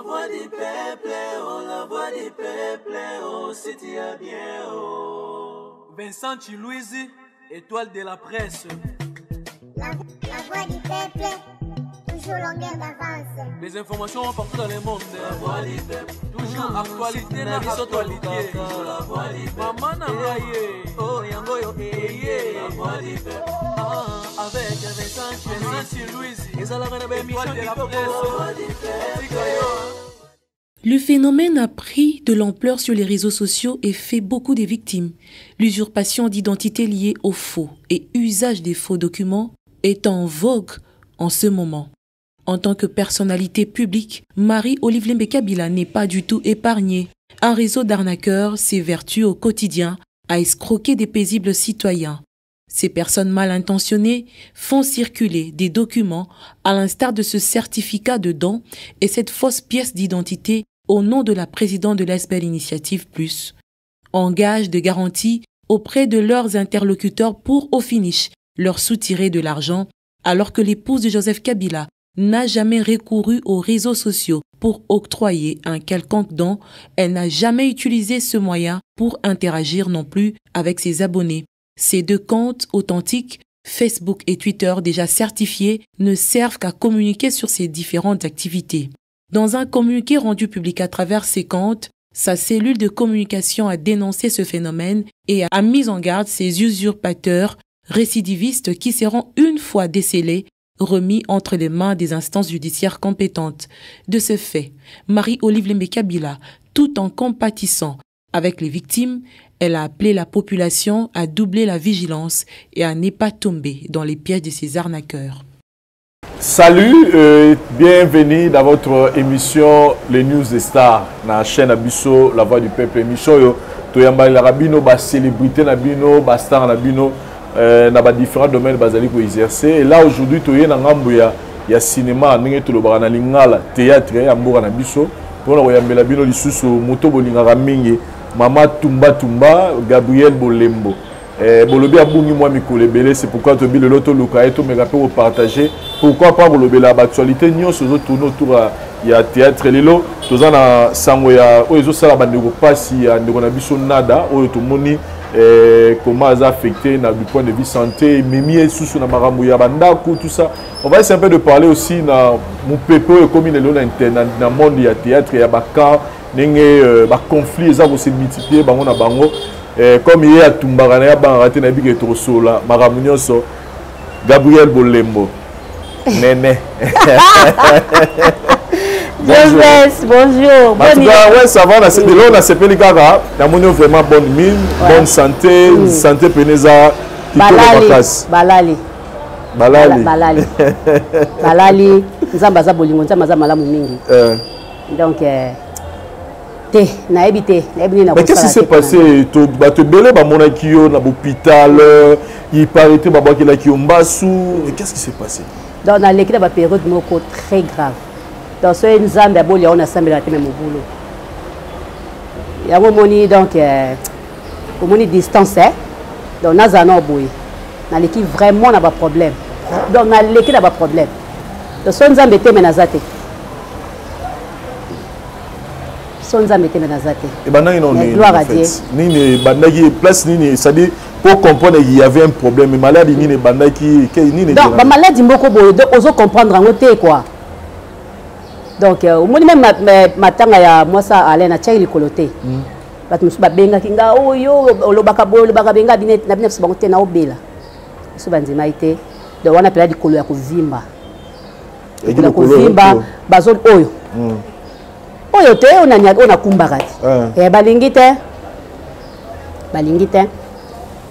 voix du peuple, oh, la voix du peuple, oh, si tu as bien, oh. Vincent Chilouizi, étoile de la presse. La voix du peuple, toujours longueur d'avance. Les informations partout dans le monde. La voix du peuple, toujours actualité, la actualité. La voix du peuple, maman n'a pas yé. Oh, yango yo, la voix du peuple. Avec Vincent Chilouizi, ils ont la émission de la presse. Le phénomène a pris de l'ampleur sur les réseaux sociaux et fait beaucoup de victimes. L'usurpation d'identité liée aux faux et usage des faux documents est en vogue en ce moment. En tant que personnalité publique, Marie-Olive Lembe Kabila n'est pas du tout épargnée. Un réseau d'arnaqueurs s'évertue au quotidien à escroquer des paisibles citoyens. Ces personnes mal intentionnées font circuler des documents à l'instar de ce certificat de don et cette fausse pièce d'identité au nom de la présidente de l'ASBEL Initiative Plus. En gage de garantie auprès de leurs interlocuteurs pour, au finish, leur soutirer de l'argent, alors que l'épouse de Joseph Kabila n'a jamais recouru aux réseaux sociaux pour octroyer un quelconque don, elle n'a jamais utilisé ce moyen pour interagir non plus avec ses abonnés. Ces deux comptes authentiques, Facebook et Twitter déjà certifiés, ne servent qu'à communiquer sur ses différentes activités. Dans un communiqué rendu public à travers ses comptes, sa cellule de communication a dénoncé ce phénomène et a mis en garde ces usurpateurs récidivistes qui seront une fois décelés remis entre les mains des instances judiciaires compétentes. De ce fait, Marie-Olive Lembe Kabila, tout en compatissant avec les victimes, elle a appelé la population à doubler la vigilance et à ne pas tomber dans les pièges de ces arnaqueurs. Salut, bienvenue dans votre émission Les News des Stars, dans la chaîne Abisso, La Voix du Peuple. Émission yo, toyamba la rabino, ba célébrité nabino, ba star nabino, na différents domaines bazali ko exercer. Et là aujourd'hui, toyé na ngambo ya cinéma, ndenge to lobara na lingala, théâtre ya mboka na biso, pour na koyambela bino lisusu moto bolinga mingi, Mama Tumba, Gabriel Bolembo. Bolobi abungi moi mikole belé, c'est pourquoi to bile loto luka et to mega pour partager. Pourquoi pas bolobi la actualité nyonso zo tourner autour ya théâtre lelo, tozana sango ya ozo sala bandeko pasi ya ndeko na biso nada oyo to moni comment ça affecté du point de vue santé, mimi sous na marambo ya bandako tout ça. On va essayer un peu de parler aussi na mon peuple comme il est là dans monde ya théâtre ya baka nenge ba conflit ça va se multiplier bango na bango. Comme il y a Tumbarana, il y a Big Sola, Maramunioso, Gabriel Bolembo. Néné. Bonjour. Ouais, ça va, on a CP les gars, on a vraiment bonne mine, bonne santé, santé pénéza, Balali. Nzambaza bolingo, nzambaza malamu mingi. Donc mais qu'est-ce qui s'est passé? Tu belé dans l'hôpital, il paraît que tu qu'est-ce qui s'est passé? Dans l'équipe, il y a une période très grave. Dans ce Nzambe, il y a un assemblée de mon boulot. Il y a un moment donc distance. Donc nous avons dans l'équipe vraiment pas de problème. Donc dans l'équipe, il n'y a pas de problème. Donc ce Nzambe était menacé. Et maintenant, il y a place, c'est-à-dire pour comprendre qu'il y avait un problème. Mais maladie, il y a donc, maladie, on comprendre quoi. Donc, au moins, même moi, ça, allait na tchai likoloté. Parce que je suis benga kinga, oh yo, le bakabo, le bakabenga, na bien, c'est bon, t'es na obéla. Je suis bandima été. Donc, on a appelé du colo à Kovimba. La Kovimba, bazol oyo. Oyo te on a kumbarati et balingite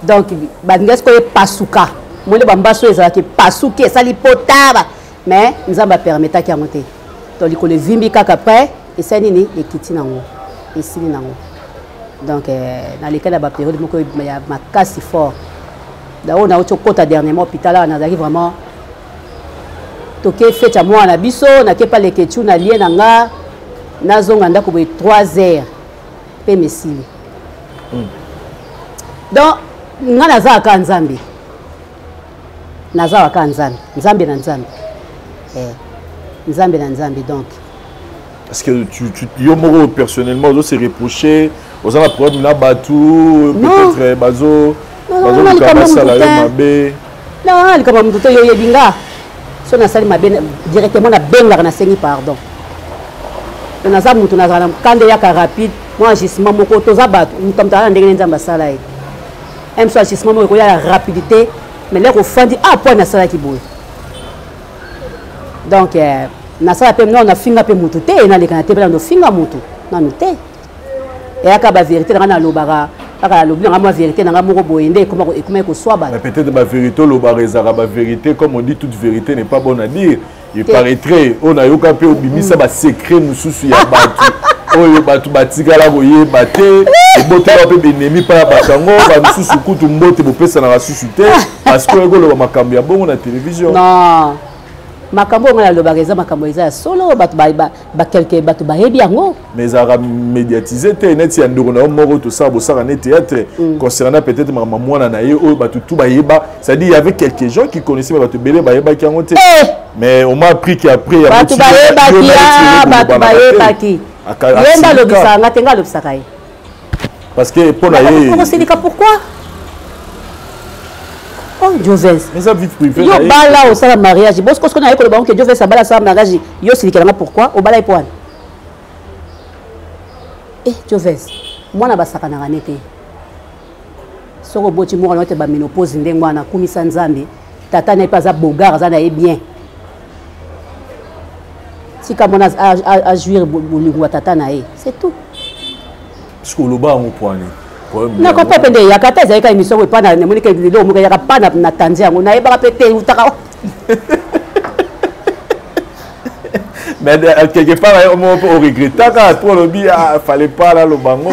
donc balingas ko pasuka mole bambaso ezalaki pasuki sali potaba mais nzamba permettre ki amonter donc likole vimbi kaka après et ça nini ekiti nango esili nango donc dans les cas de la période moko ya makasi fort da on a autre kota dernièrement hôpital on a vraiment toke fait à moi na biso na ke pas les ketu na lien nanga nazonga ndako boye 3 heures pe mesili donc nga nazaka nzambe nzambe na nzambe donc Parce que yo personnellement, on s'est reproché, on a un problème là, Batou, peut-être Bazo, non, il y a directement na benga na sengi pardon. On a ça mutu na quand il y a rapide, moi agissement moko toza bat, mutu mtala ndenge nzamba sala yi. Même so agissement moko ya rapidité, mais là au fond dit ah point na sala ki boy. Donc na sala pe non na finga pe mutu te na le kana te na finga mutu na mutu. Et aka ba vérité na lobara. La vérité, peut-être la vérité, la vérité, comme on dit, toute vérité n'est pas bonne à dire. Il paraîtrait, on a eu un peu de secret, nous sous ya battu. Oh, battu batika la voye batté, et boté un peu d'ennemi par la batango, nous sous coup tout mbote pour personne n'a ressuscité parce que le makambi a bon la télévision. Non. Makambo ngala lobareza makambo eza solo batu ba quelque batu ba hebi yango mais ça a médiatisé te net ya ndoko na moko to ça bosaka na théâtre concernant peut-être maman mwana na ye o batu tout ba yeba ça dit il y avait quelques gens qui connaissaient batu belé ba yeba ki yango te mais on m'a appris qu'après il y a batu ba yeba ki yenda lobisa nga tenga lobisa kai parce que pour la ye pourquoi oh Jovès mais ça vite privé yo bala au sala mariage parce qu'on a école banque Jovès ça bala sala mariage yo silikana pourquoi au bala ipoane Jovès moi na basaka na ranete soko boti mo na te ba ménopause ndengwa na kumisa nzambe tata na pas za bogar za na e bien si comme on a jouir bolingo tata na e c'est tout parce que le bas on poane na ko pende ya kata za émission ko pana ne monike lelo mo ya pana na tanzia ngo na e ba pété utaka mais quelque part on regrette quand pour le bien fallait pas là le bango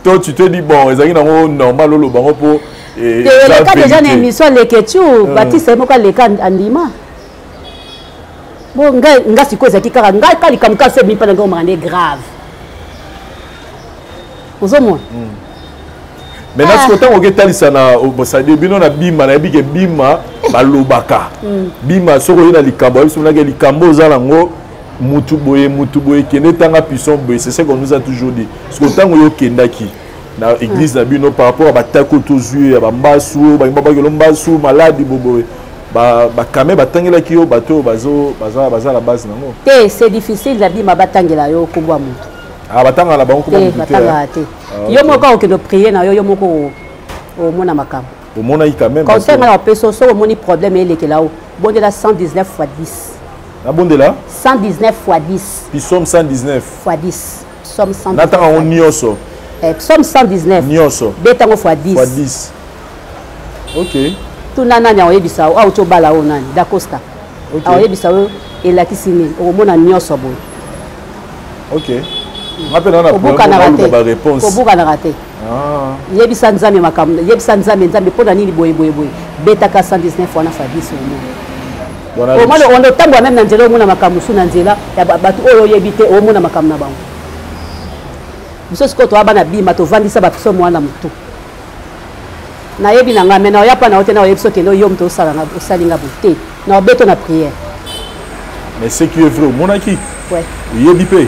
toi tu te dis bon ils ont normal le bango pour et le cas déjà une émission les questions Baptiste mo ka le cas andima bon nga siko za kikara nga kali kamka se mi pana ngo mande grave ozomo maintenant ce que tu as dit ça na bino na bima na bike bima balobaka bima soko ina likambo biso na likambo za lango mutu boye kene tanga puissant boye c'est ça qu'on nous a toujours dit ce que tango yo kendaki na église na bino par rapport à batako tozu ya bambasu ba mbasu maladi boboye ba kame batangela ki yo bato baza la base nango te c'est difficile la bima batangela yo kubwa mutu batanga la bango ko batanga te yo moko ke do prier na yo moko o mona makambo o mona quand même quand ça na peso so o moni problème ele là bonde la 119 x 10 la bonde là 119 x 10 puis somme 119 x 10 somme 119 natanga on nyoso somme 119 nyoso betango x 10 x 10 OK tout nana nya oyebisa o auto bala o nani da costa OK oyebisa o elakisini o mona nyoso bo OK rappelle on a pas réponse obuka na raté yebisa nzambe makambo yebisa nzambe pona nini boye betaka 119 wana fa 10 au moins on otambo même na nzela omona makambo su na nzela ya batu oyo yebite omona makambo na bango biso siko to abana bima to vandisa bapiso mwana mutu na yebi na nga mena oya pa na otena oyebiso kendo yo mto osala nga osalinga bote na obeto na prière mais c'est qui est vrai monaki ouais yebi pe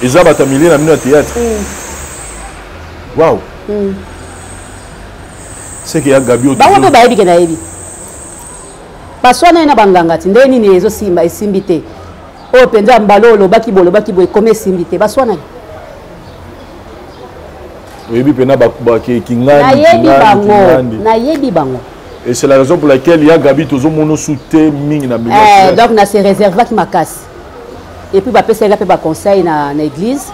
ils ont battu milliers dans le théâtre. Waouh. C'est qu'il y a Gabi. Bah on peut bailler que naïbi. Parce qu'on a une banganga, tindé ni les autres simba et simbité. Oh pendant mbalo lo baki boy comme simbité. Bah soit na. Oui bi pena ba ki ngani. Na yebi bango. Et c'est la raison pour laquelle il y a Gabi toujours mono souté ming na million. Donc na se réserve qui m'acasse. Et puis papa c'est là pe conseil na église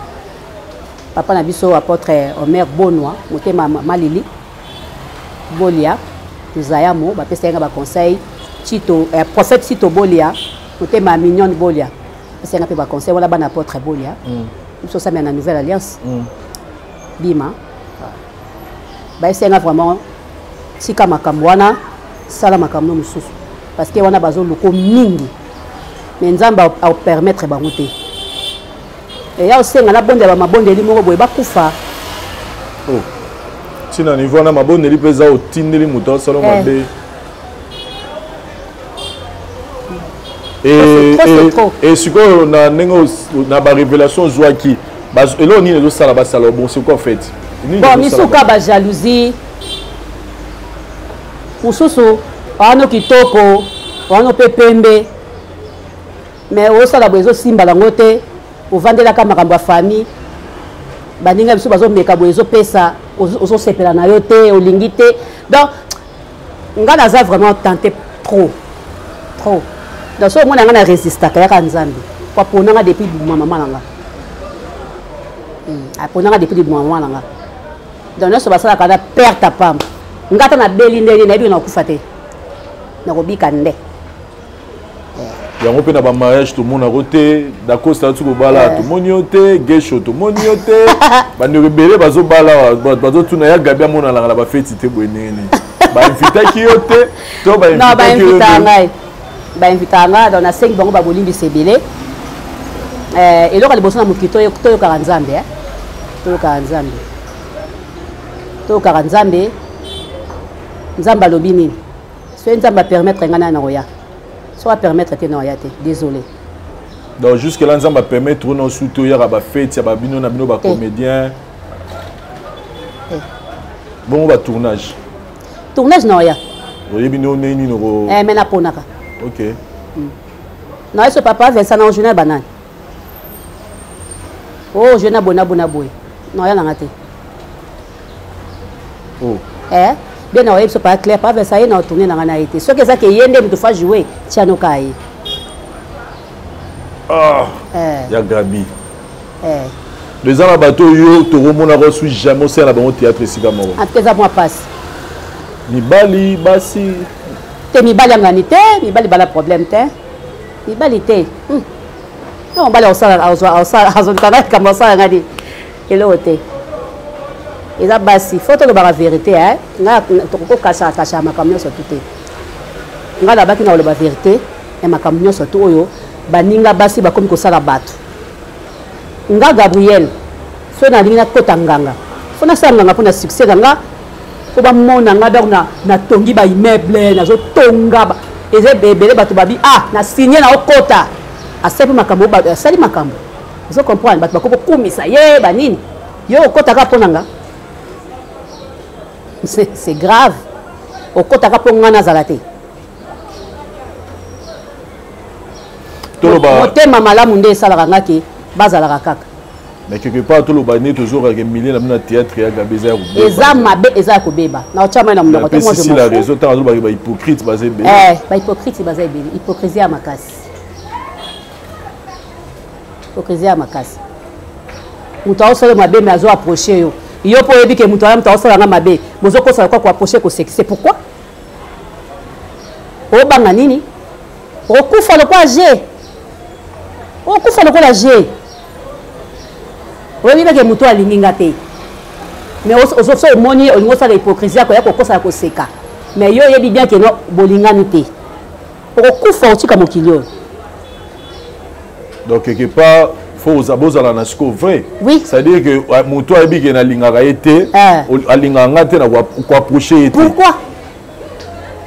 papa na biso apôtre Omer Bonois motema malili Bolia tuzayamo papa c'est nga conseil Tito prophète Tito Bolia motema Mignon Bolia c'est nga pe conseil wala bana apôtre Bolia biso ça na nouvelle alliance bima ba c'est nga vraiment tika makambo wana sala makambo mususu parce que wana bazo loko mingi mais nzamba a permettre bango te et ya osenga na bonde ba mabonde li moko boye bakufa oh sina niveau na mabonde li peza otindeli muto salon mabe Et ce qu'on a une révélation Zouaki, et là on est ça là-bas, bon c'est quoi en fait? Bon, misuka ba jalousie. Mususu, ano kitoko, ano pepembe. Mais au sala bezo simba la ngote, au vendela ka makambo ya famille. Baninga biso bazo meka bezo pesa, ozo sepela na yo te, olingi te. Donc nga naza vraiment tenté trop. Donc so mona nga na résister ka nzambe. Kwa ponanga depuis maman nanga. Aponanga depuis maman nanga. Donc nous sommes à la perte à pam. Nous avons na belinde na biso na kufate. Na kobika nde. Ya ngope na ba mariage tout monde a roté, d'accord ça tout bala tout monioté, gesho tout monioté. Ba ne rebelle bazo bala bazo tuna ya gabia mona la ba fête te boenene. Ba invita ki yote, to ba invita. Non ba invita ngai. Ba invita nga dans na 5 bango ba bolimbi sebele. Et là le bosso na mukito to ka nzambe To ka nzambe. To ka nzambe. Nzamba lobi nini? So nzamba permettre ngana na roya. So va permettre te na roya te. Désolé. Donc jusque là nzamba permettre non souto ya ba fête ya ba bino na bino ba comédien. Bon ba tournage. Tournage na roya. Roya bino nini no. Mais na ponaka. OK. Non, ce papa Vincent na journée banane. Oh, je na bona boy. Non, ya na ngate. Oh. Bien na c'est pas clair, pas Vincent na tourner na ngana été. Ce que ça que yende me fa jouer, tiano kai. Ah. Ya Gabi. Les gens à bateau yo to remona reçu jamais c'est na bon théâtre ici comme moi. En tout cas, moi passe. Ni bali basi. Te mi bali ngani te, mi bali bala problème te. Mi bali te. Non, bali on comme ça ngadi. Et là te. Et là basi, faut te la vérité hein. Nga to ko kasha makamyo so tout. Nga la baki na la vérité et makamyo so tout oyo baninga basi ba comme ko sala bato. Nga Gabriel so na linga kota nganga. Fo na sala nganga pour na succès nganga. Ko ba mona nga da na tongi ba immeuble na zo tonga ba. Eze bebele bato babi na signer na okota. Asepe makambo ba sali makambo. Vous comprenez bato ba ko kumisa ye ba nini? Yo okota ka ponanga. C'est grave. Okota ka pongana zalate. Motema malamu nde esalaka ngaki bazalaka kaka. Mais quelque part tout le bané toujours avec milliers na théâtre ya Gabeza ya Rubeba. Eza mabe eza kobeba. Na chama na mnoko te moi je m'en. La raison tant ba hypocrite basé be. Ba hypocrite basé be. Hypocrisie à makasi. Hypocrisie à makasi. Muta osala mabe mais azo approcher yo. Yo po yebi ke muta osala nga mabe. Bozo ko sala ko approcher ko sexe. C'est pourquoi? O banga nini? O kufa le quoi G. O kufa le quoi la G. Oui, mais que muto alinginga te. Mais aussi au moni au niveau ça l'hypocrisie quoi yako kosa ko seka. Mais yo yebi bien que no bolingani te. Pour kufa aussi comme kilio. Donc quelque part faut aux abos à la nasco vrai. Oui. C'est-à-dire que muto yebi que na linganga été alinganga te na ko approcher été. Pourquoi?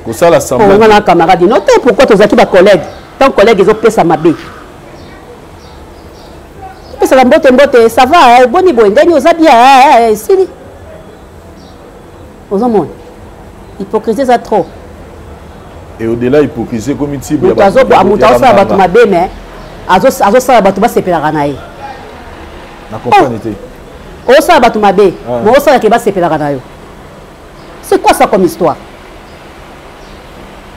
Ko ça la semble. On a camarade non pourquoi tozaki ba collègue. Ton collègue ils ont pesa mabe. Ça va mbote ça va boni boy ndeni oza bien sili oza mon hypocrisie ça trop et au-delà hypocrisie comme une type azo ça ba mabe mais azo ça ba ba sepela na ye na comprendre te o ça ba mabe mo ça ke ba sepela na yo c'est quoi ça comme histoire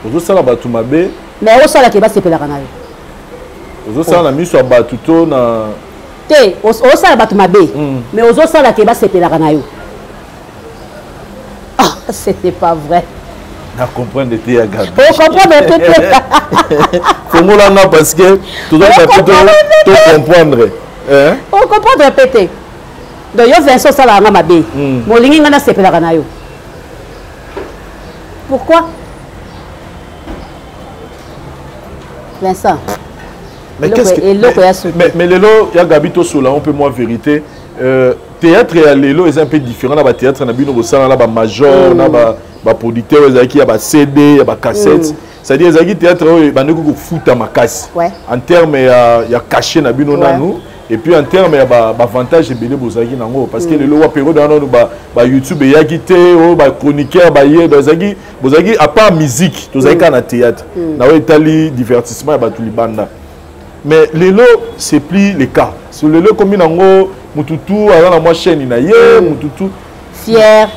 ozo ça ba mabe mais o ça ke ba sepela na yo ozo ça na miso ba tuto na te osala bato mabe mais ozosala ke basepelaka na yo c'était pas vrai na comprendre te ya Gabi o comprendre te fongolanga parce que tout comprendre o comprendre te donc yo Vincent osala nga mabe molingi nga nasepelaka na yo pourquoi Vincent mais qu'est-ce que mais lelo ya Gabi to sola on peut moi vérité théâtre ya lelo est un peu différent na ba théâtre na bino bosala na ba major na ba producteur ezaki ya ba CD ya ba cassette c'est-à-dire ezaki théâtre bande ko futa makasi en terme ya caché na bino nanu et puis en terme ya ba avantage ebele bozaki nango parce que le loi période nanu ba YouTube ya quitté ba chroniqueur ba ye bozaki à part musique tozaki na théâtre na etali divertissement ba tulibanda mais lelo c'est plus le cas sur lelo comme nango mututu ala na moi chaîne na ye mututu fier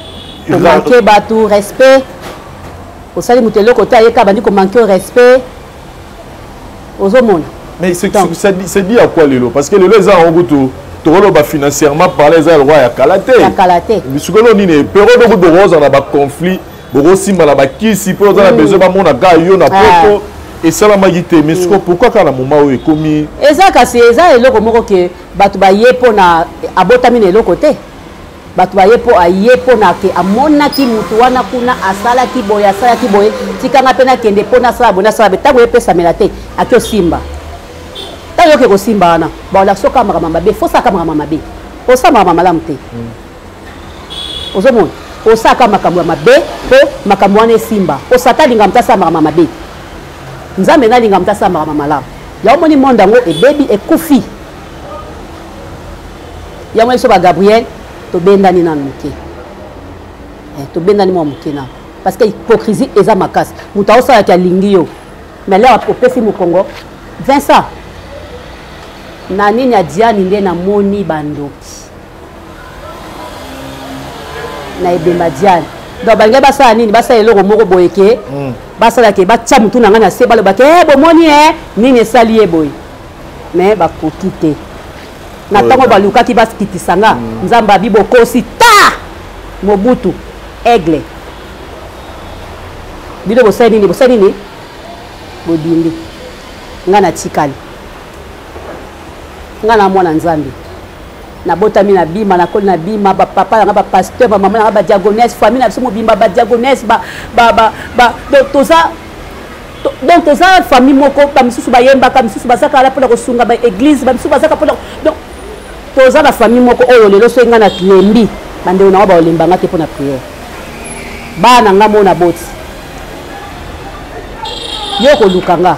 pour manquer batou respect au sali mutelo côté ayeka bandi ko manquer au respect aux hommes. Mais c'est dit à quoi lelo parce que lelo za en goto to ba financièrement parler za roi ya kalaté mais ce que l'on dit période de rose on a ba conflit borosi mala ba kisi pour za besoin ba mona ga yo na poto et ça la magité mais pourquoi quand la moment où est commis ezaka c'est ça eloko moko ke batu ba ye pona abotamine eloko côté batu ba ye po aye pona ke amona ki mutu wana kuna asala ki boya tikanga pena kende pona sala bona sala betango epesa melate akyo simba tayo ke ko simba na ba la soka mama mabe fosa ka mama mabe osa mama malamu te ozomona osaka makambo mabe po makambo wana simba osata linga mtasa mama mabe nzambe na linga mtasa mama malamu ya omoni mondango e baby e kufi ya mwe so ba Gabriel to bendani na muke to bendani mo muke na parce que hypocrisie eza makasi muta osala ka lingi yo mais là opesi mu Congo Vincent na nini ya Diane nde na moni bandoki na ebemba Diane donc bange basala nini basala eloko moko boyeke basala ke batya mutu na nga na se baloba ke bomoni nini esali ye boye mais bakoki te na ntango balukaki bakitisanga nzambe abibokosi ta Mobutu aigle bino bosali nini bodindi nga na tikali nga na mwana nzambe na botami na bima na koli na bima ba papa na ba pasteur ba maman na ba diagonesse famille na biso mobimba ba diagonesse donc toza famille moko ba misusu ba yemba ka misusu bazaka la pona kosunga ba église ba misusu bazaka pona donc toza la famille moko oyo lelo so nga na lembi bande na ba olemba nga te pona prière bana nga mona boti yo ko lukanga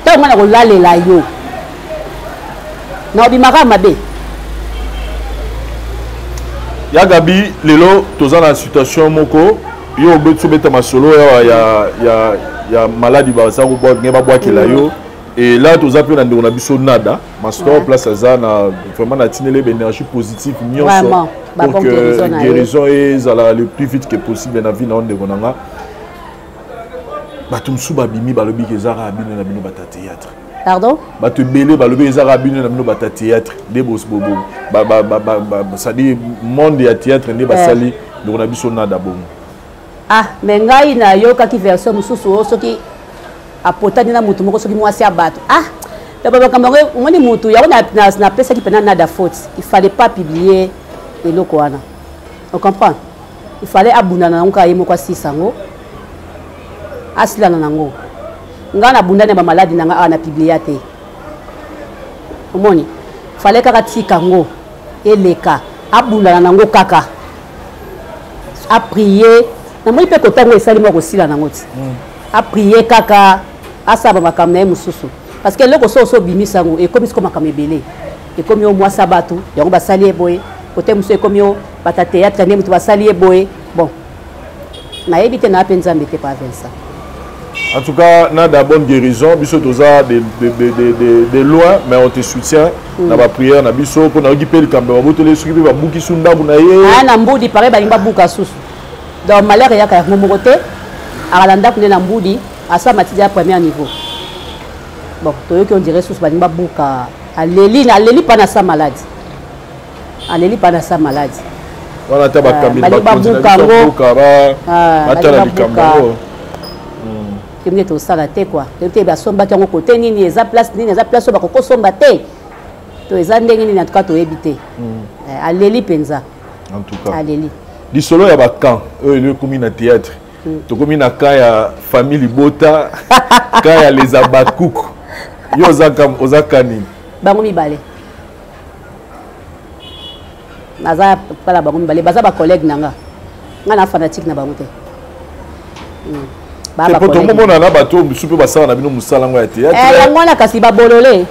ta nga na ko lalela yo na obimaka mabe ya Gabi lelo toza na situation moko yo betu beta masolo ya maladie ba sa ko bo ngeba bwakela yo et là toza pe na ndeko na biso nada master place za na vraiment na tinele énergie positive nyonso pour que guérison ezala le plus vite que possible na vie na ndeko nanga batumsu babimi balobi ke zara abino na bino bata théâtre. Pardon? Bato belé balobi zara abino na bino bata théâtre de bos bobo ça dit monde ya théâtre ne basali donc na biso nada bon. Ah mais ngai na yoka ki version mususu soki apotani na mutu moko soki mwasi abato ah baba kambango ngoni mutu ya na pesa ki pena nada faute il fallait pas publier eloko wana on comprend il fallait abuna na nka yemo kwa sisango asila na nango ngana bundane ba maladi na nga na publier te omoni fallait kaka tika ngo eleka abuna na nango kaka a prier na moi pe kotango esali moko sila nango ti a prier kaka asaba makamna e mususu parce que loko so bimisango e comme comme makamebele e comme yo mwasa batu yango basali e boye côté musu e comme yo bata théâtre ne mutu basali e boye bon na ebite na penza mbete pas Vincent. En tout cas, on a de bonne guérison. Biso toza de loin, mais on te soutient. Na ba prière, na biso pour na okiper le camp. On te les suivi ba buki sunda bu na ye. Ah na mbudi pare ba limba buka susu. Donc malheur ya ka mo côté. Aralanda kuna na mbudi asa matidi à premier niveau. Bon, to qui on dirait susu ba limba buka. Aleli pas na sa maladie. Aleli pas na sa maladie. Voilà ta ba kambi ba buka ba atala likambo. Kemne to sala te quoi te ba somba tango côté nini eza place ba ko somba te to eza ndenge nini en tout cas to ebité aleli penza en tout cas aleli di solo ya ba camp le komi na théâtre to komi na camp ya famille Bota camp ya les abakuku yo ozaka nini bango mibale naza pala bango mibale baza ba collègue nanga nga na fanatique na bango te C'est pour tout le monde na bato musupe basala na bino musala ngo ya théâtre. Yango na kasi ba bololé.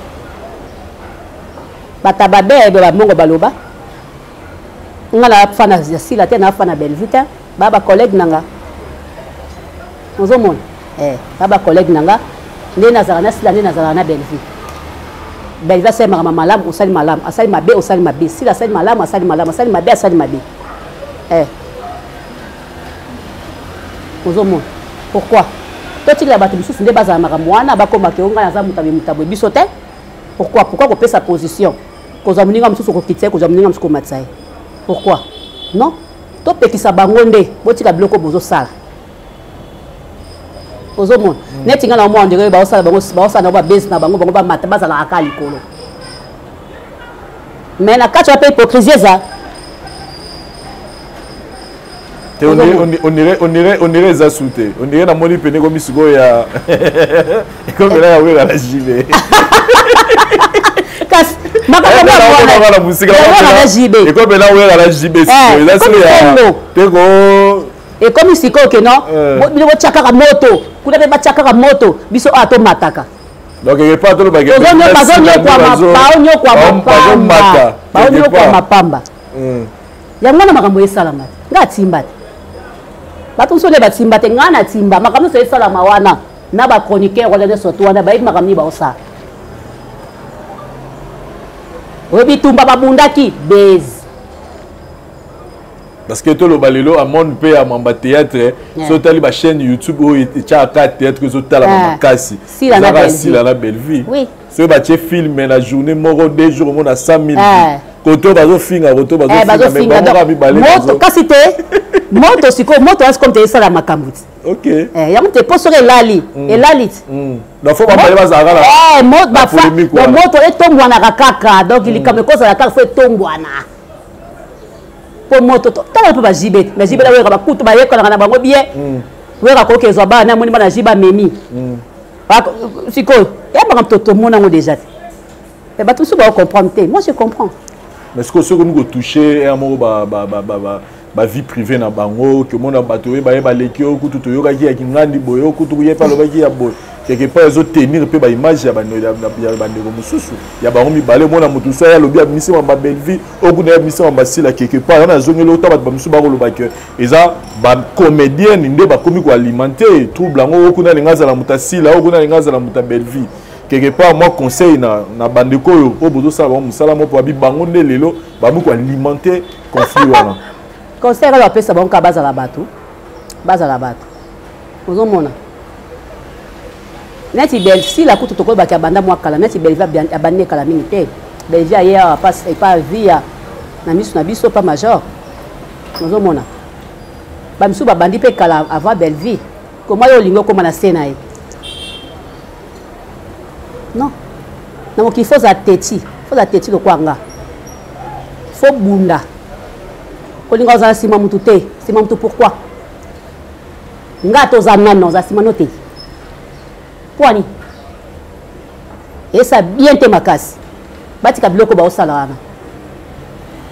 Bataba be ba mongo baloba. Ngala fana ya sila te na fana Belvita, ba collègue nanga. Ozomona. Ba collègue nanga. Ndé nazara na sila ndé nazara na Belvita. Belvita c'est ma malam ou sali malam, asali mabe ou sali mabe. Sila sali malam, asali mabe, asali mabe. Ozomona. Pourquoi? Toi tu l'as battu biso ndé bazala makamwana ba koma ke onga naza mutabe mutabo biso te. Pourquoi? Pourquoi qu'on peut sa position? Koza muninga msusu ko kitse, koza muninga msusu ko matsaye. Pourquoi? Non? To pekisa bango nde botika biloko bozo sala. Ozomona. Neti nga na mo ndenge ba osala bango ba osala ba base na bango bango ba mata bazala akali kolo. Mais na kacho pa hypocrisie za. On irait za souté. On irait na moni pene comme misugo ya. Comme là ya wera la jibe. Kas makaka na la musique la jibe. Et comme là wera la jibe c'est là c'est ya. Tego et comme ici que non, bino chakaka moto, kuna be chakaka moto, biso ato mataka. Donc il pas tout le bagage. Baonyo kwa mapamba. Yango na makambo esalama. Nga timba. Bato so le batimba te nga na timba, makambo so esalama wana na ba chroniqueur wala de soto wana ba makamni ba osa. Obi tumba babundaki base. Parce que tout le balelo à mon père à mon théâtre sur la chaîne YouTube où il y a 4 théâtres que tout à la casse si la belle vie oui ce bâti film la journée moro 2 jours on a 100 000 koto bazo finga koto bazo finga moto kasite moto siko moto est comme te ça la makambuti OK ya moto poso elali donc faut pas parler bazara là moto ba fa moto etombwana kaka donc il comme cause la carte faut tombwana pour moto tala pe ba jibet mais jibet la wera ba kutu ba yekola na bango bien wera ko kezo ba na moni ba na jiba memi siko ya ba mtoto mona ngo déjà et ba tout ça ba comprendre te moi je comprends mais ce que ce que nous toucher un mot ba vie privée na bango que mon bateau ba lekio kutu to yoka ki ya ngandi boyo kutu ye pa lo ba ki ya boy quelque part ils ont tenir pe ba image ya bando ya bando mususu ya ba mi balé mona mutu so ya lobi ya misi ma belle vie oku na misi ma basila quelque part na zongelo to ba musu ba lo ba que eza ba comédienne nde ba komi ko alimenter trouble ngo oku na ngaza la mutasila oku na ngaza la muta belle vie quelque part moi conseil na bandeko yo o bozo sala ba musala mo po bi bango nde lelo ba mu ko alimenter conflit wana conseil la pesa ba nka baza la bato ozo mona neti belle si la kutu toko ba ka banda mo kala neti belle va bien abandé kala minute belle via hier passe et pas via na misu na biso pas major ozo mona ba misu ba bandi pe kala avant belle vie comment yo lingo comme na scène ai non na mo ki faut za teti le kwanga faut bunda kolinga za sima mutu te sima mutu pourquoi ngato za nano za sima note kwani et ça bien te makasi batika biloko ba osala wana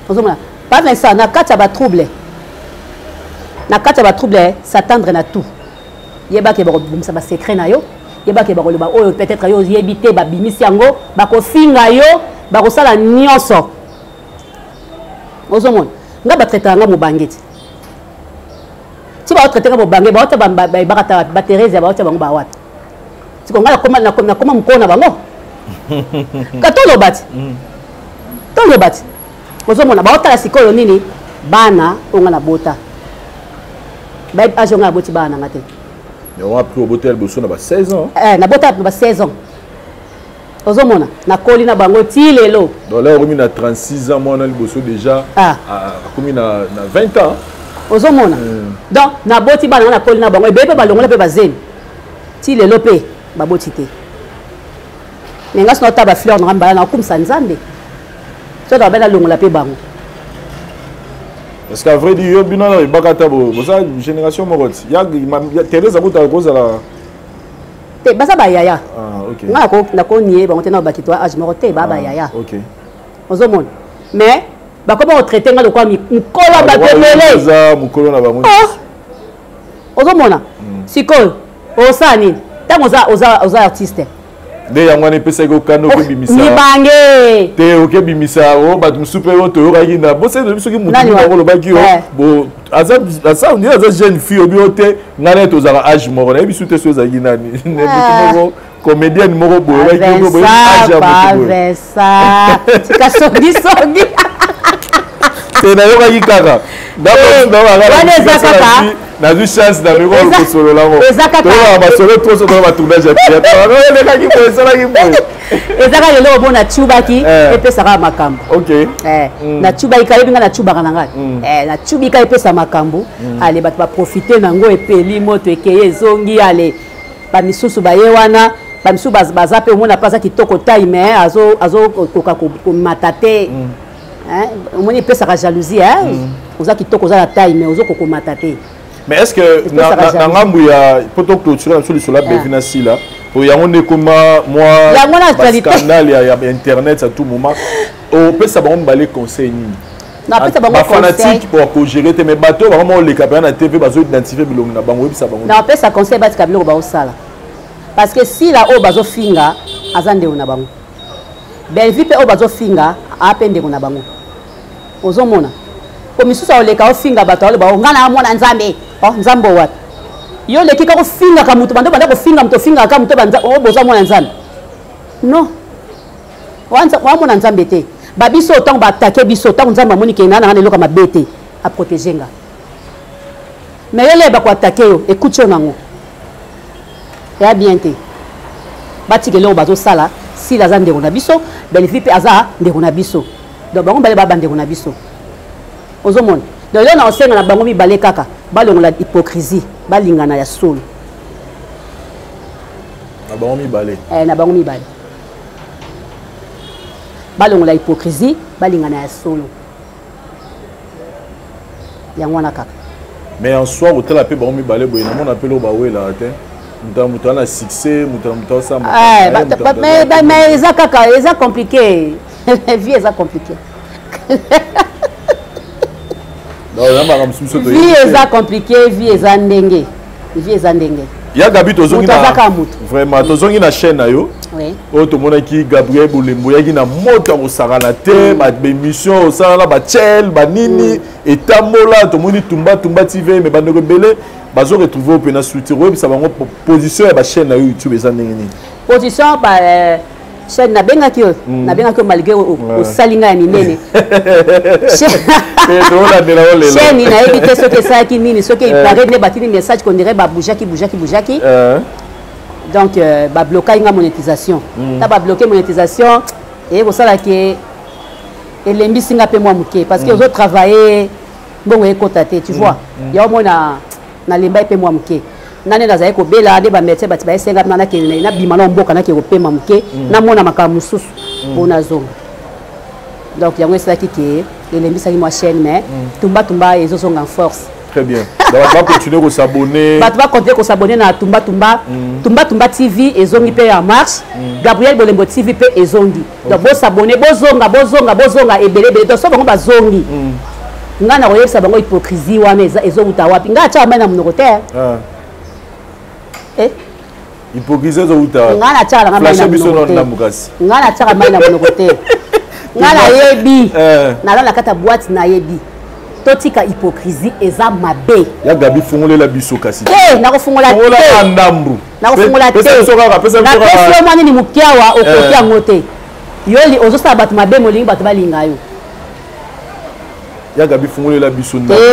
ozomona pas ça na kata ba trouble s'attendre na tout yeba ke ba bomsa ba secret na yo yeba ke ba ko ba oyo peut-être yo yebite ba bimisi yango ba ko finga yo ba ko sala nyonso ozomona nga ba traiter nga mobangeti ti ba traiter nga mobange ba ota ba bakata ba Teresa ba ota bango ba wata ti ko nga na koma mkona bango ka to lobati ozomona ba ota la sikoyo nini bana onga na bota ba ajonga boti bana ngate on a pris au botel bosso na ba 16 ans na bota ba 16 ans ozomona na koli na bango ti lelo donc là on a 36 ans moi na liboso déjà comme na 20 ans ozomona donc na boti bana na koli na bango ebe pe balongola pe bazeni ti lelo pe baboti te nenga sino ta ba fleur na mbala na kumsa nzambe so da bana longola pe bango parce qu'à vrai dire yo bino na bakata bo ça génération moroti ya Teresa buta koza la te basa ba yaya OK na ko nié ba ontena ba kitwa age morote ba yaya OK ozomona mais ba ko ba traiter nga lokwa mukolo ba pepele za mukolo na ba mo ozomona siko osani tango oza artiste nde yango wana epesaki okanda okebimisa mibange te okebimisa o bato mosusu mpe oyo toyokaki na boseli soki motu moko olobaki o aza jeune fille obi o te ngai naye tozalaka age moko nayebi su te so ezalaki nani motu moko comédienne moko boye tika songisongi te nayokaki kaka nazwi chance na mikolo kosololango toyokaka basolo toso toyo batournage ya théâtre esalaki boye ezaka lelo obo natubaki epesaka makambo natubaki ka yebi nga natubaka na ngai natubika epesa makambo ale bato baprofite nango epeli moto ekeye ezongi ale bamisusu baye wana bamisusu baza mpe omona mpaza kitoko tai me azokoka komata te omoni epesaka jalousie oza kitoko oza na tai me ozokokomata te. Mais est-ce que na ngambu ya poto clôturer na solution la bevina sila pour yango ne koma moi scandale ya internet à tout moment on peut ça bon balé conseil ni na peut ça bon fanatique pour gérer mais bateau vraiment les caméras na TV bazo identifier bilongo na bango ça bango na peut ça conseil ba tikabilo ba osala parce que si la o bazo finga azande na bango belle vie pe o bazo finga apende na bango ozomona ko misusa oleka ofinga bato ale ba ngana amona nzambe nzambo wat yo leki ka kofinga ka mutu bando banda kofinga mutu finga ka mutu banda boza mona nzambe non wa mona nzambe te ba biso autant ba attaquer biso autant nzambe moni ke nana na loka mabete a protéger nga mais yo le ba ko attaquer yo écoute yo nango ya bien te batikele o bazo sala si la zande na biso belle vie pe aza ndeko na biso donc bango bale ba ndeko na biso ozomona donc là na osenga na bango mibale kaka balongola hypocrisie balingana ya solo na bango mibale na bango mibale balongola hypocrisie balingana ya solo yango wana kaka mais en soi otala pe bango mibale boye na mona pelo ba wela te mutu ana succès mutu ça mais eza kaka eza compliqué vie eza compliqué vie eza compliqué vie eza ndenge ya Gabi tozongi na vraiment tozongi na chaîne na yo oyo tomonaki Gabriel Bulembo yaki na moto akosakana te baémission osala na bachel banini etambola tomoni tumba TV mais bandeko ebele bazo retrouver ope na soutien oyebisa bango position ya bachaîne na yo YouTube eza ndenge nini position chaîne nabengaki yo malgré osalinga ya minene chaîne nayebi te soki esalaki nini soki ipare nde batini message qu'on dirait baboujaki donc bablokaki nga monétisation ta babloke monétisation eye kosalaki elembisi nga mpe mwa moke parce que ozotravaille mbongo ekota te tu vois yango moi nalembai mpe mwa moke nane nazali kobela nde bamédecin bati baesenga nanakende nabima na mboka nake kopema moke namona makambo mosusu mpona zonga donc yango esalaki ke elembisaki mwa chaîne mais tumba ezozonga en force. Très bien. Donc on va continuer à s'abonner. On va continuer à s'abonner à Tumba TV ezongi pe en marche. Gabriel Bulembo TV pe ezongi. Donc bo s'abonner bozonga ebele donc so bango bazongi. Nga na koyebisa bango hypocrisie wana ezokuta wapi nga acha na monoko te. Hypocrisie ezokuta. Nga na acha na monoko. Nga na acha na monoko te. Nga na yebi. Na kata boîte na yebi. Totika hypocrisie eza mabe. Ya Gabi fungola la biso kasi. Na ko fungola te. Fungola ndambu. Na ko fungola te. Pesa mwana ni mukiawa okoti yango te. Yoli ozosa bato mabe molingi bato balinga yo. Ya Gabi fungola la biso ndambu.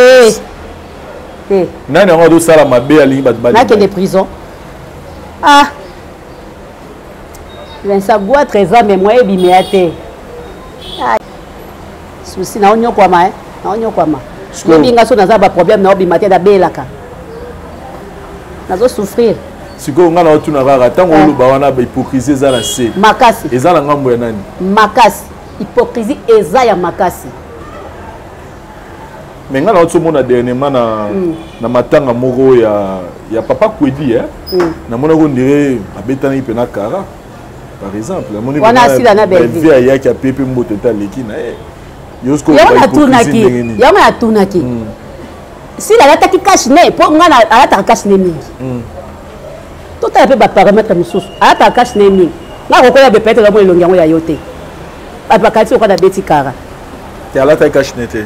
Nani ngo sala mabe alingi bato balinga. Na ke de prison. Ah. Vincent Goua 13 ans mais moi ebimeate. Ah. Souci na onyo kwa ma naonyo kwama nobinga so naza ba problème na obimate da belaka nazo souffrir siko nga na otuna kaka tango oloba wana ba hypocrisie eza na se makasi eza na ngambo ya nani makasi hypocrisie eza ya makasi mais nga na otomona dernièrement na matanga moko ya papa Kwedi na mona ko ndire abetana ipena kara par exemple na moni wana sila na belle ya ki a pepe mboto ta leki na yango natunaki si alataki cash ne mpo nga alataka cash ne mingi Tout à fait paramètre misusu. Ata cash neni. Na ko ya peut-être la mo elongi yango ya yote. Ata kati ko na beti kara. Te ala ta cash nete.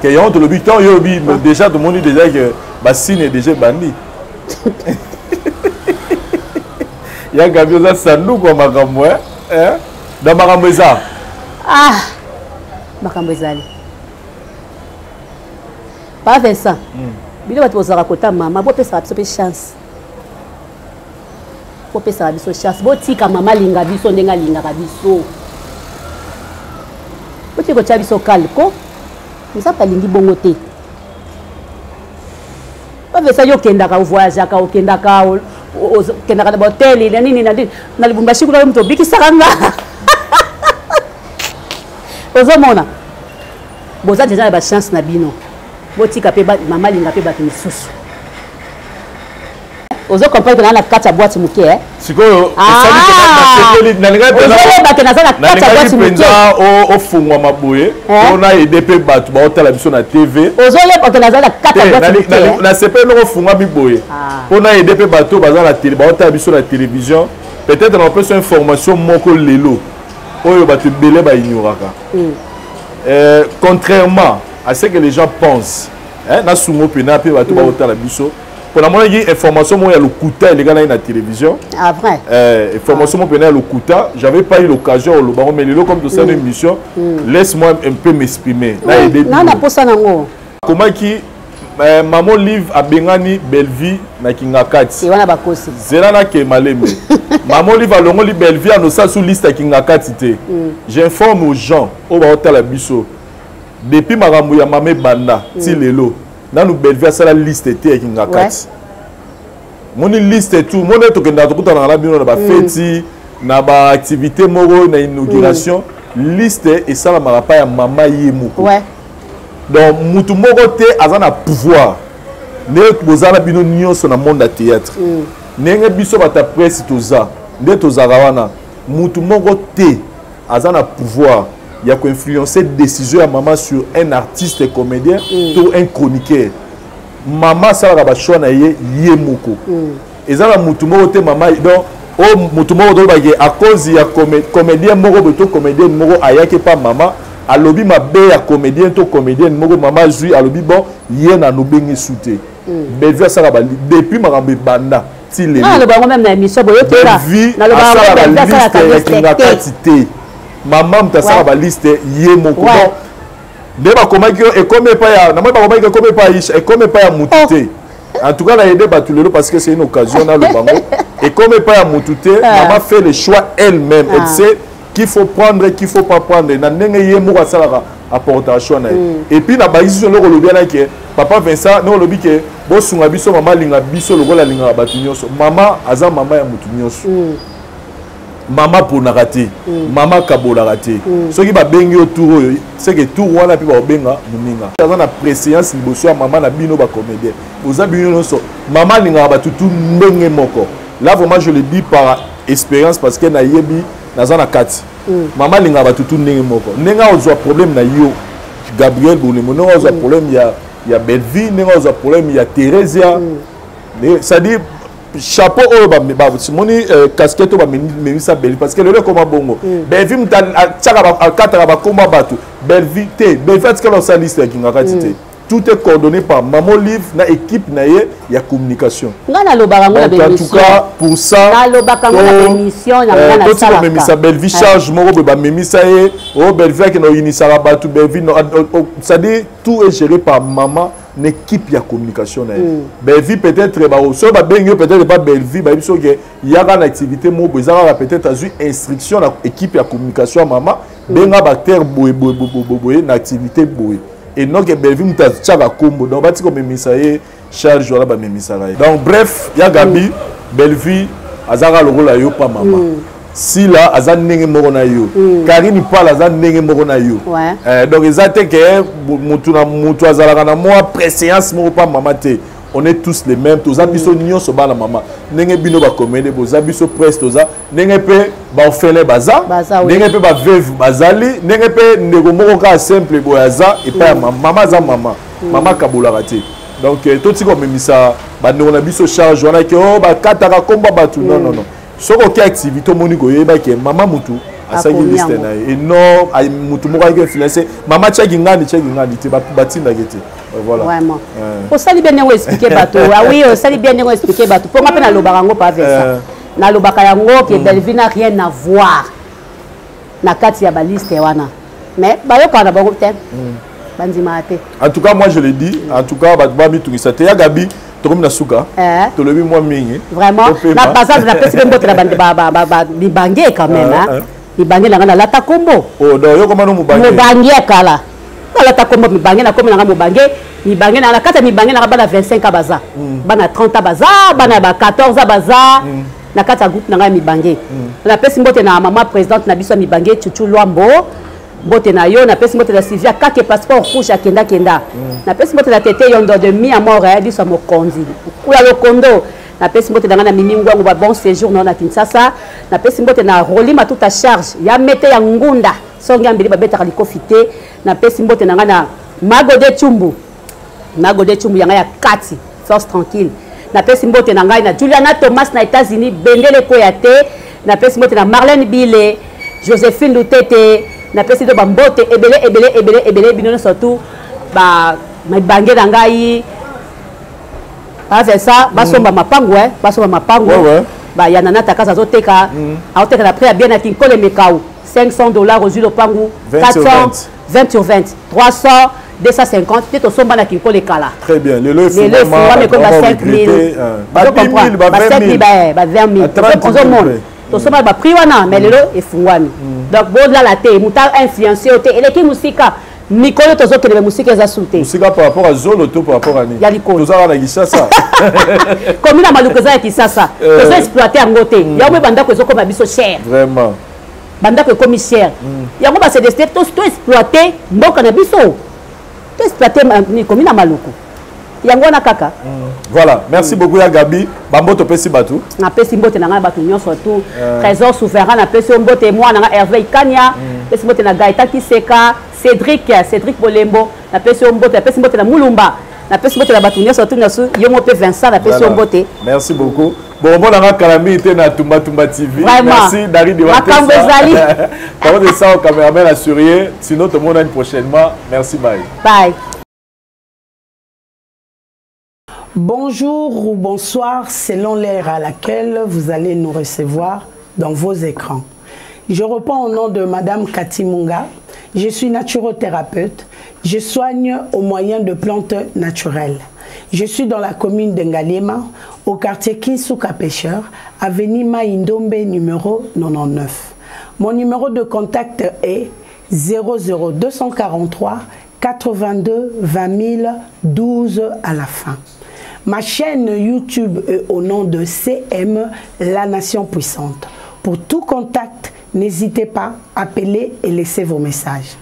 Que yon to le but yo bi déjà tout le monde déjà que Bassine est déjà bandi. Ya Gabi za sandu ko makambo hein. Dans makambo za. Ah. Makambo ezali. Pas Vincent. Bino bato ozaka kota mama bo pesa biso pe chance. Bo pesa biso chance. Bo tika mama linga biso ndenga linga biso. Bo tiko cha biso kalko. Misa pa lingi bongo te. Pas Vincent yo kendaka voyage ka okendaka kendaka na hotel na nini na Lubumbashi kuna mto bikisaka nga. Ozomona. Boza déjà ba chance na bino. Botika pe mama linga pe bato misusu. Ozo comprendre na kata boîte muke Sikoyo esali na linga pe na kata boîte muke o fungwa maboye ona EDP bato ba otala biso na TV. Ozo le pa na kata boîte muke na sepe no fungwa biboye. Ona EDP bato baza na télé ba otala biso na télévision. Peut-être on peut sur information moko lelo. Oyo bato belé ba ignoraka. Contrairement à ce que les gens pensent, na sumo pena pe bato ba otala biso. Pour la moindre information, moi il y a le Kouta et les gars là la télévision. Ah vrai. Information moi pena le Kouta, j'avais pas eu l'occasion au baron mais le comme de cette émission, laisse-moi un peu m'exprimer. Là il est. Non, pas ça nango. Comment qui maman livre à Bengani Belleville na Kingakati. Et wana bakosi. Zelana ke maleme. Maman livre à Longoli Belleville à nos sur liste à Kingakati té. J'informe aux gens au ba otala biso. Depuis makambo ya mamé banda ti lelo. Dans nous Belleville ça la liste était avec Ngakati. Mon liste tout, mon est que dans tout dans la bino na ba fête, na ba activité moro na inauguration, liste et ça la marapa ya mama yemoko. Ouais. Donc mutu moko te azana pouvoir. Ne bozala bino nyonso na monde de théâtre. Nenge biso bata presse toza, nde tozara wana. Mutu moko te azana pouvoir. Il y a influencer décision à maman sur un artiste et comédien ou un chroniqueur. Maman ça va choisir na yemoko. Et ça la mutumo te maman donc oh mutumo do à cause il y a comédien moko beto comédien moko ayake pas maman a lobby ma be ya comédien to comédien moko maman zui a lobby bon yena no bengi souté. Bevia ça va depuis makambe banda ti le. Ah le bango même na émission boyo te là. Na le bango ça maman mtasaka ba liste yemoko donc ba comment que et comme pas ya na moi ba comment que comme pas et comme pas ya mutute en tout cas la aider ba tout le parce que c'est une occasion dans le bango et comme pas ya mutute maman fait le choix elle-même elle sait qu'il faut prendre qu'il faut pas prendre na ndenge yemoko sala apportation na et puis na ba ici le lobi na que papa Vincent no lobi que bo sunga biso maman linga biso lokola linga ba tunyoso maman aza maman ya mutu nyonso maman pour rater maman kabola rater ce qui va bengi autour c'est que tout wana puis va benga muninga dans la préséance liboso maman na bino ba comédien aux abino so maman linga ba tutu ndenge moko là vraiment je le dis par expérience parce que na yebi na zana kati maman linga ba tutu ndenge moko nenga ozwa problème na yo Gabriel Boulemo nenga ozwa problème ya Belleville nenga ozwa problème ya Theresia ça dit chapeau au ba moni casquette ba memisa Belleville parce que le comme bongo Belleville mta tchaka katara ba komba bato Belleville te Belleville que la liste ya Kingakati te tout est coordonné par maman livre na équipe na ye ya communication ngana lo barango na en tout cas pour ça na lo bakango na émission na ngana sala memisa Belleville charge moko ba memisa ye o Belleville que no inisa bato Belleville ça dit tout est géré par maman une équipe de communication. Belleville peut-être, peut-être pas Belleville, il y a une activité, peut-être une instruction à l'équipe de communication à maman, il y a une activité. Et donc, Belleville, il y a un combo. Donc, il charge donc, bref, il y a Gabi, Belleville, il y a le rôle pas maman. Si là azan nenge moko na yo Karine parle azan nenge moko na yo donc ezate que mutu azalaka na moi préséance moko pa mama te on est tous les mêmes tous abiso nyonso bana mama nenge bino ba comédie boza biso presse toza nenge pe ba ofele baza nenge pe ba veuve bazali nenge pe ndeko moko ka simple boyaza et pa mama za mama kabola raté Donc tout ce comme misa bando na biso charge wana ke oh ba kataka komba batu non non non. Soko ki activité moni ko yeba ke mama mutu asaki liste na et non ay mutu mo ka influencer mama cheki ngandi te batinda gete. Voilà. Vraiment. Pour ça bien ngo expliquer bato. Ah oui, ça bien ngo expliquer bato. Pour m'appeler na lobaka ngo pas avec ça. Na lobaka yango que Bellevue n'a rien à voir. Na kati ya ba liste wana. Mais bayoka na bango peut-être. En tout cas, moi je l'ai dit. En tout cas, Bami Tourisate, ya Gabi, Torom Nasuka, Tolobi moi mingi. Vraiment. La bazar de la presse même botte la bande bibangé quand même hein. Bibangé na lata combo. Oh, donc yo comment nous bangé? Bibangé kala. La lata combo bibangé na comme na bibangé, bibangé na la carte bibangé na bana 25 à bazar. Bana 30 à bazar, bana 14 à bazar. Na kata groupe na bibangé. La presse botte na maman présidente na biso bibangé Chuchu Luambo. Bote na yo na pesi bote la Sylvia kake passeport rouge à kenda na pesi bote la tete yondo de mi à mort biso mo kondi kula lo kondo na pesi bote na mimi ngwangu ba bon séjour na Kinshasa na pesi bote na Rolima tout à charge ya mete ya ngunda songi ambili ba beta kaliko fité na pesi bote na Magode Chumbu yanga ya kati force tranquille na pesi bote na ngai na Juliana Thomas na États-Unis bendele koyate na pesi bote na Marlène Bile Joséphine Lutete na pesi do bambote ebele binono surtout ba mabangé na ngai avec ça basomba mapango ba yana na takasa zoteka aoteka na prix bien na kinkole mekau $500 au jus pangu 400 20 sur 20 300 250 peut somba na kinkole kala très bien le lot est mais comme 5000 ba 20 000 to somba ba prix wana mais le lot est fungwani donc bon là la té muta influencer au té et qui musika mikolo tozo ke musika za souté musika par rapport à Zolo to par rapport à ni tozo na Kisasa comme na malukoza ya Kisasa tozo exploiter ngoté ya mo banda ko zo comme biso cher vraiment banda ko comme cher ya mo ba se dester to exploiter mboka na biso to exploiter ni comme na maluko yango na kaka voilà merci beaucoup ya Gabi bamboto pesi batu na pesi mbote na batu nyonso tout trésor souverain na pesi mbote moi na Hervé Kanya pesi mbote na Gaëtan Kiseka Cédric Bolembo na pesi mbote na Mulumba na pesi mbote na batu nyonso tout nyoso yomo pe Vincent na pesi mbote merci beaucoup bon na Kalami était na Tumba TV merci Dari de Watesa par de ça au caméraman assuré sinon tout le monde prochainement merci bye Bonjour ou bonsoir selon l'heure à laquelle vous allez nous recevoir dans vos écrans. Je reprends au nom de Madame Cathy Munga. Je suis naturothérapeute. Je soigne au moyen de plantes naturelles. Je suis dans la commune de Ngaliema, au quartier Kinsuka Pêcheur, avenue Maïndombe numéro 99. Mon numéro de contact est 00243 82 20 012 à la fin. Ma chaîne YouTube est au nom de CM, la Nation Puissante. Pour tout contact, n'hésitez pas à appeler et laisser vos messages.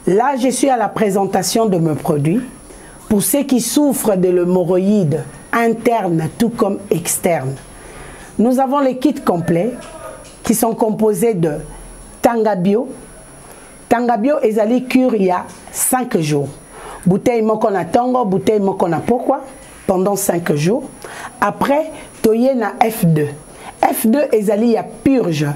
Là, je suis à la présentation de mes produits. Pour ceux qui souffrent de l'hémorroïde interne tout comme externe, nous avons les kits complets qui sont composés de Tangabio. Tangabio ezali cure il y a 5 jours. Bouteille moko na tango, bouteille moko na pourquoi pendant 5 jours. Après, toye na F2. F2 ezali ya purge.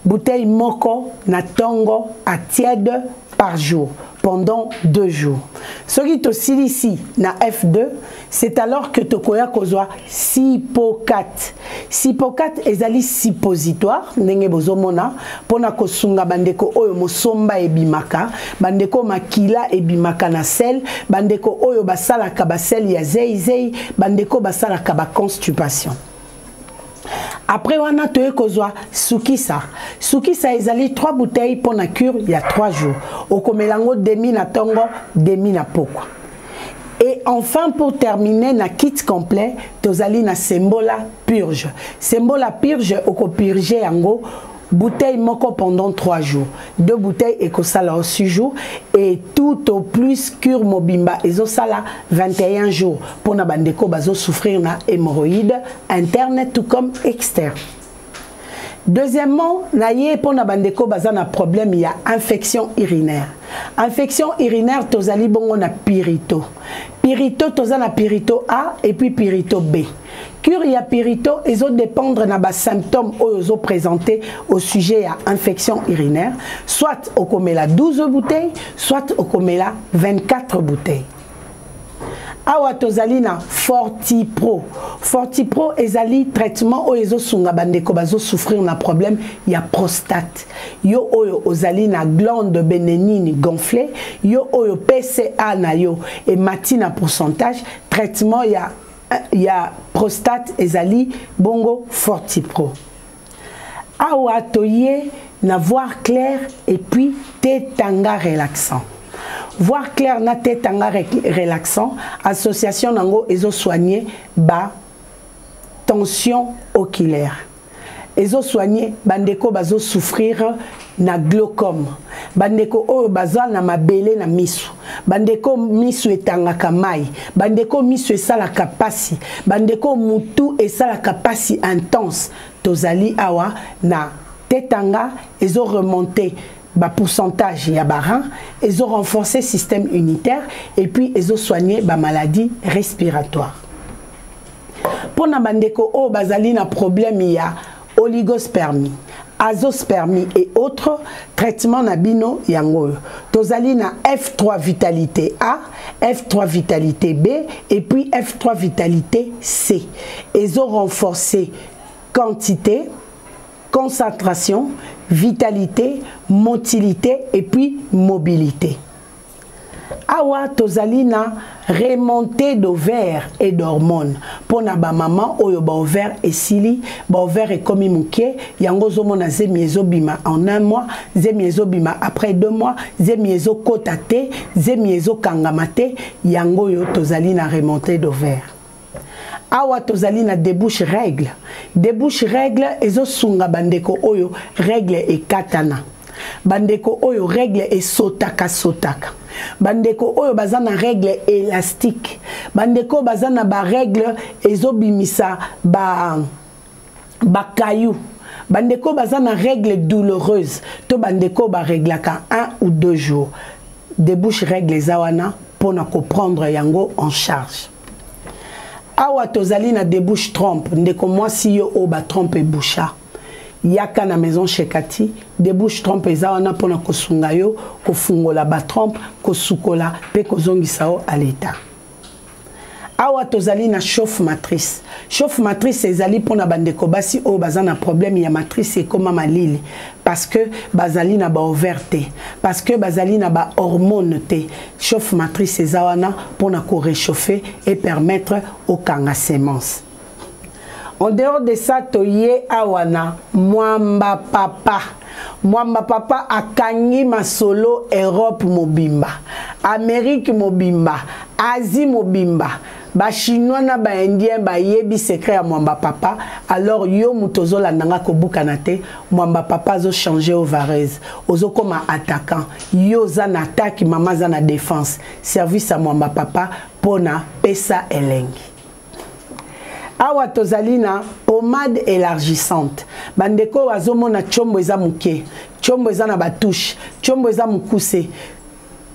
Bouteille moko na tango à tiède par jour pendant 2 jours. Ce qui te ici na F2, c'est alors que tu koya kozwa Sipocat. Sipocat ezali suppositoire ndenge bozomona pona kosunga bandeko oyo mosomba ebimaka, bandeko makila ebimaka na sel, bandeko oyo basalaka basel ya zei, bandeko basalaka ba constipation. Après, on a tué kozwa Sukisa. Sukisa ezali 3 bouteilles pour la cure il y a 3 jours. Au komelango demi na tongo, demi na pokwa. Et enfin, pour terminer, na kit complet, tozali na Sembola purge. Sembola purge, oko purge yango, bouteille moko pendant 3 jours. 2 bouteilles ekosala au 6 jours. Et tout au plus cure mobimba ezosala 21 jours. Pour na bandeko bazo souffrir na hémorroïde interne tout comme externe. Deuxièmement, naye pour na bandeko bazana problème, il y a infection urinaire. Infection urinaire, tozali bongo na pirito. Pirito, tozana pirito A et puis pirito B. Cure ya pirito, ils ont dépendre na ba symptômes ils ont présenté au sujet à infection urinaire, soit au komela 12 bouteilles, soit au komela 24 bouteilles. Awa tozali na Fortipro. Fortipro ezali traitement o ezo sunga bandeko bazo souffrir na problème ya prostate. Yo oyo ozali na glande bénigne gonflée, yo oyo PCA na yo et matina pourcentage, traitement ya prostate ezali bongo Fortipro. Awa toye na voir clair et puis tétanga relaxant. Voir clair na tétanga relaxant, association nango ezo soigner ba tension oculaire. Ezo soigner bandeko bazo souffrir na glaucome. Bandeko oyo baza na mabele na misu. Bandeko misu etangaka mai. Bandeko misu esalaka pasi. Bandeko mutu esalaka pasi intense. Tozali awa na tétanga ezo remonter ba pourcentage ya barin, ils ont renforcé le système unitaire et puis ils ont soigné ba maladie respiratoire. Pour na bandeko o bazali na problème ya oligospermie, azospermie et autres traitements na bino yango. Tozali na F3 vitalité A, F3 vitalité B et puis F3 vitalité C. Ils ont renforcé quantité, concentration, vitalité, motilité et puis mobilité. Awa tozalina remontée d'ovaires et d'hormones. Pour na ba maman oyo ba ovaire et sili, ba ovaire et komi muke, yango zomona zemiezo bima en 1 mois, zemiezo bima après 2 mois, zemiezo kotate, zemiezo kangamate, yango yo tozalina remontée d'ovaires. Awa tozali na débouche règle. Débouche règle ezo sunga bandeko oyo règle et katana. Bandeko oyo règle et sotaka sotaka. Bandeko oyo bazana règle élastique. Bandeko bazana ba règle ezo bimisa ba caillou. Bandeko bazana règle douloureuse. To bandeko ba réglaka 1 ou 2 jours. Débouche règle zawana pour na comprendre yango en charge. Awa tozali na débouche trompe, ndeko moi si yo o ba trompe boucha. Yaka na maison chez Kati, débouche trompe ezawana pona kosunga yo, kofungola ba trompe, kosukola pe kozongisa o à l'état. Awa tozali na chauffe matrice. Chauffe matrice ezali pona bandeko basi o bazana problème ya matrice et comme malili parce que bazali na ba ouverte, parce que bazali na ba hormone te. Chauffe matrice ezawana pona ko réchauffer et permettre au kanga sémence. En dehors de ça, toye awana mwamba papa. Mwamba papa akangi masolo Europe mobimba, Amérique mobimba, Asie mobimba. Ba chinois na ba indien ba yebi secret ya mwamba papa. Alors yo mutozo la nanga ko bukanate, mwamba papa zo changer au varese. Ozo comme attaquant. Yo zan attaque, maman zan défense. Service à mwamba papa pona pesa elengi. Awa tozalina pommade élargissante. Bandeko azomona chombo eza muke, chombo eza na batouche, chombo eza mukuse.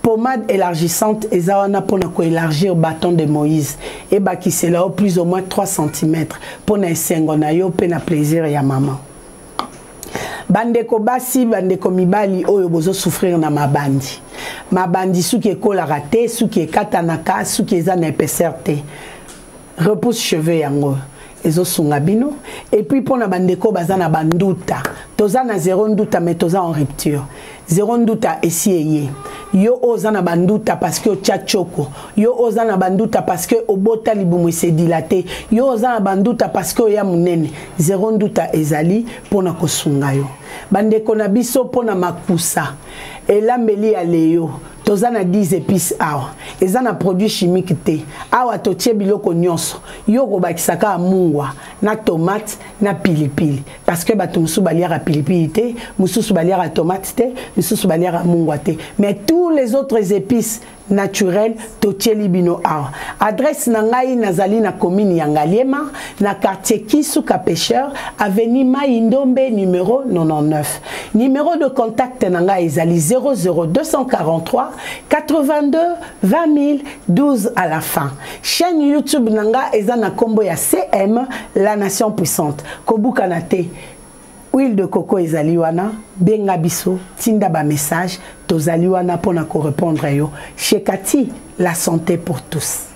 Pommade élargissante ezawana pona ko élargir bâton de Moïse et baki c'est là au plus ou moins 3 cm pona esengo na yo pe na plaisir ya maman. Bandeko basi bandeko mibali oyo bozo souffrir na mabandi. Mabandi suki ekola raté, suki katanaka, suki eza na épaisseur te. Repousse cheveux yango ezo sunga bino et puis pour na bandeko bazana banduta toza na 0 nduta mais toza en rupture 0 nduta esieye yo ozana banduta parce que tchachoko yo ozana banduta parce que obota libumu se dilaté yo ozana banduta parce que ya munene 0 nduta ezali pour na kosunga yo bandeko na biso pour na makusa elambeli ya leyo tozana 10 épices awa ezana produit chimique te awa totie biloko nyonso yo ko bakisaka mungwa na tomate na pilipili parce que bato musu baliara pilipili te mususu baliara tomate te mususu baliara mungwa te mais tous les autres épices naturel totieli bino awa. Adresse nangai nazali na commune ya Ngaliema na quartier Kisuka Pêcheur avenue Maïndombe numéro 99. Numéro de contact nangai ezali 00243 82 20 012 à la fin. Chaîne YouTube nanga eza na kombo ya CM La Nation Puissante. Kobuka na te huile de coco ezali wana benga biso tinda ba message tozali wana pona ko répondre yo. Chez Cathy, la santé pour tous.